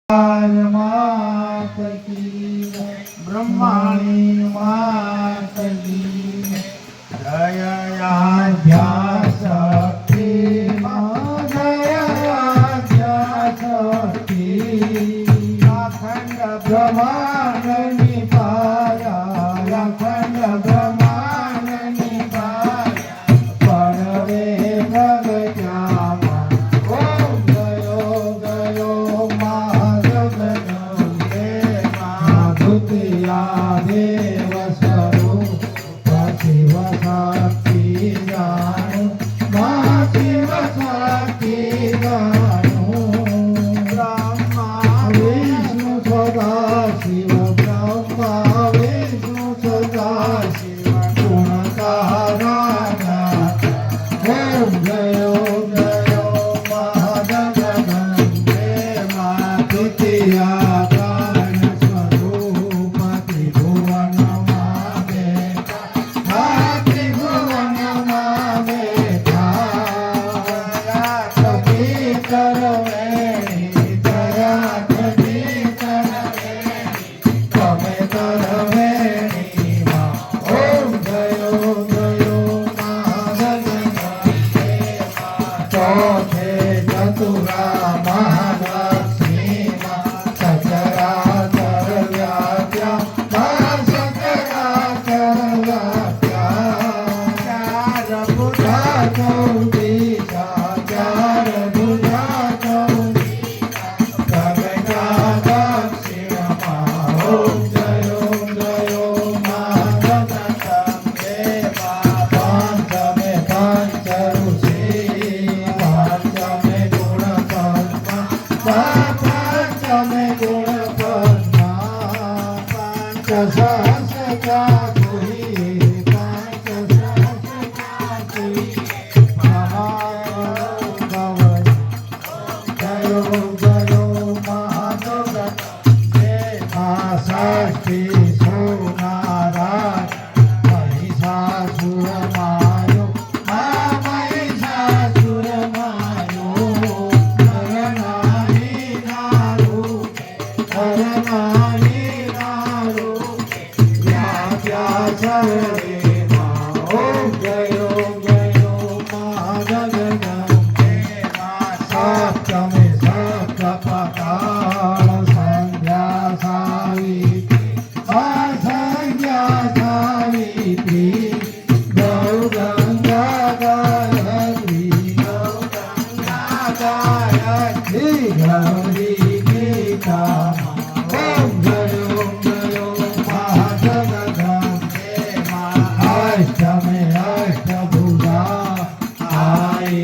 मात की ब्रह्माणी मात की जया शक्ति जया शक्ति अखंड ब्रह्मांड निपाया अखंड ब्रह्मांड निपाया परवे भगत्यामा ओम गयो गयो महादुतिया देव स्वरूप शिव शक्ति जानु शिव शक्ति जानु ब्रह्मा विष्णु सदा शिव ब्रह्मा विष्णु सदा शिव गुणकाराना ओम जयो जयो महाजगदम्बे मातुतिया चतुरा महालक्ष्मी सचराचर व्याप्या सचराचर व्याप्या चार भुजा चौदीशा चार भुजा चौदीशा प्रगटा दक्षिणमा ओम जयो जयो मा जगदम्बे मा पंचमे पंच ऋषि पंचमे गुण पद्मा पंच सहस्रा तुही पंच सहस्रा तुही महागवय जयो जयो महाजगदम्बे षष्ठी सुनारायण महिषासुरमायो महिषासुरमायो ओम जयो जयो महाजगदम्बे सप्तमे सप्तप्रकार संध्या सावित्री संध्या सावित्री गौगंगा गायत्री गौगंगा गायत्री गौरी गीता ओम जयो जयो महाजगदम्बे अष्टमे अष्टभुजा आई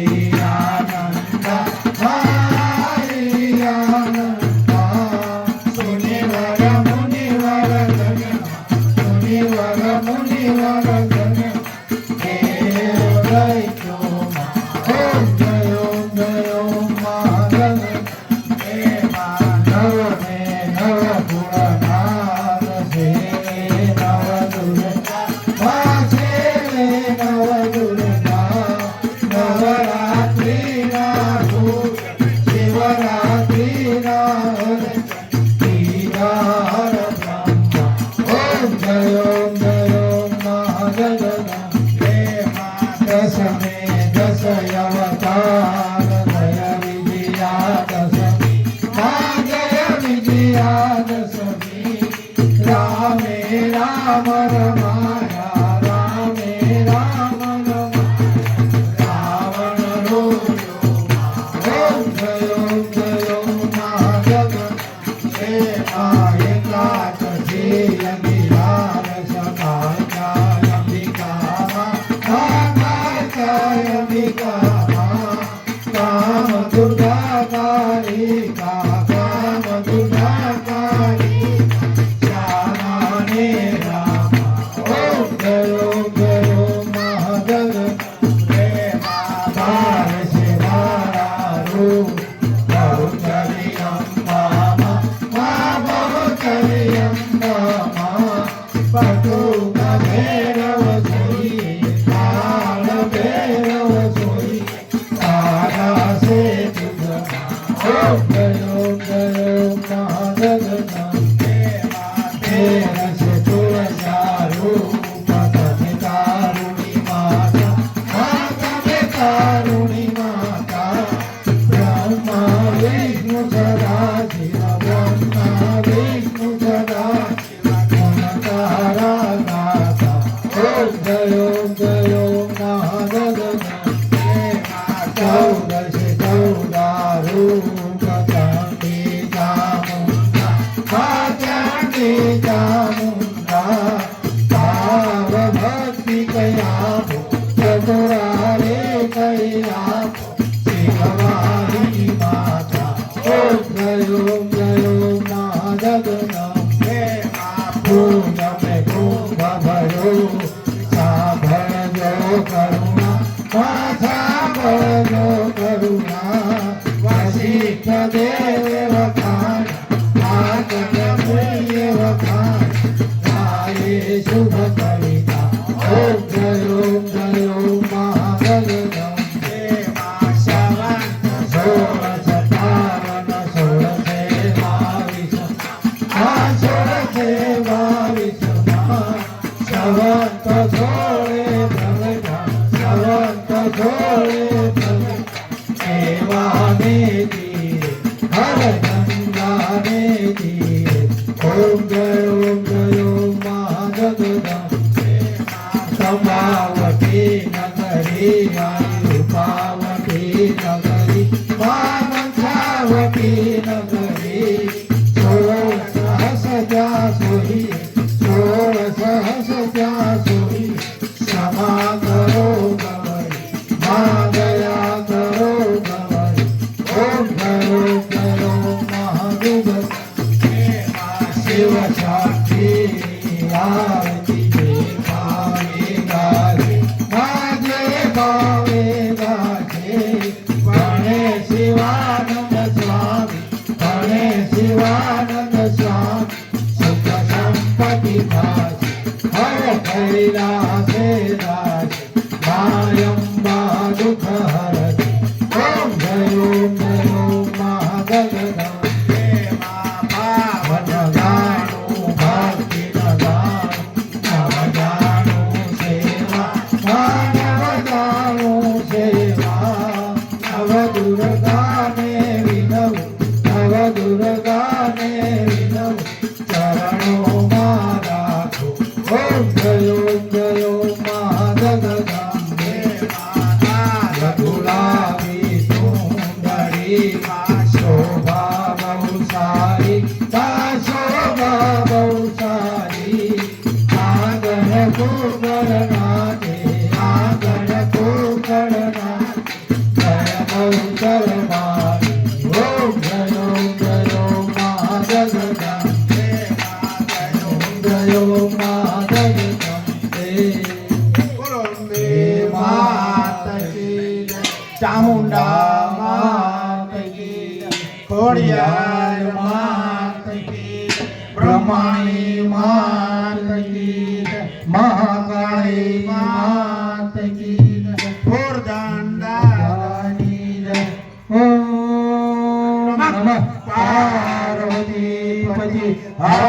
आनंद सुनिवर मुनिवर गण सुनिवर मुनिवर गण देव दैत्यो ओम जयो जयो महाजगदम्बे नव में नव गुणनाद से नव दुर्गा वासे नव दुर्गा नवरात्रि नारु शिवरात्रि नार दीदार ब्रह्मा ओम जयो जयो महाजगदम्बे दशमे दश अवतार जय विजया दशमी जय विजया दशमी रामे राम रमाया रामे राम रमाया रावण रोयो ओम जयो जयो महाजगदम्बे एकादशी अंगिरार सकाय अंबिका अंबिका काम दुर्गा कालिका काम दुर्गा कालिका श्यामाने राम ओम जयो जयो महाजगदम्बे बाल शिवारू बहुचर्यम्बा बहुचर्यम्बा पटुक भैरव सोई काल भैरव सोई तारा से तुझ ओम जयो जयो शिव शक्ति आरती देखावे गाजे माझे भावे गाजे गणे शिवानंद स्वामी गणे शिवानंद स्वामी सुख संपत्ति दासी हर कैलासे दासी मायंबा दुख हरति ओम जय महागगदम्बे वनदानु भक्ति नदानु नवदानु सेवा मानवदानु सेवा नव दुर्गा ने विनव नव दुर्गा ने विनव चरणों मा राखो ओम जयो महागगदम्बे रघुलाभी सुंदरी शोभा बहुसारी शोभा बहुसारी आंगन को गणनाथे आंगन को गणनाथे जय बहुतर मारी ओम जयो महाजगदम्बे जयो महाजगदम्बे माता की चामुंडा माता की खोड़ियार माता की ब्रह्माणी माता की महाकाली माता की फूरदंडानी ओम नमः पार्वती पति हर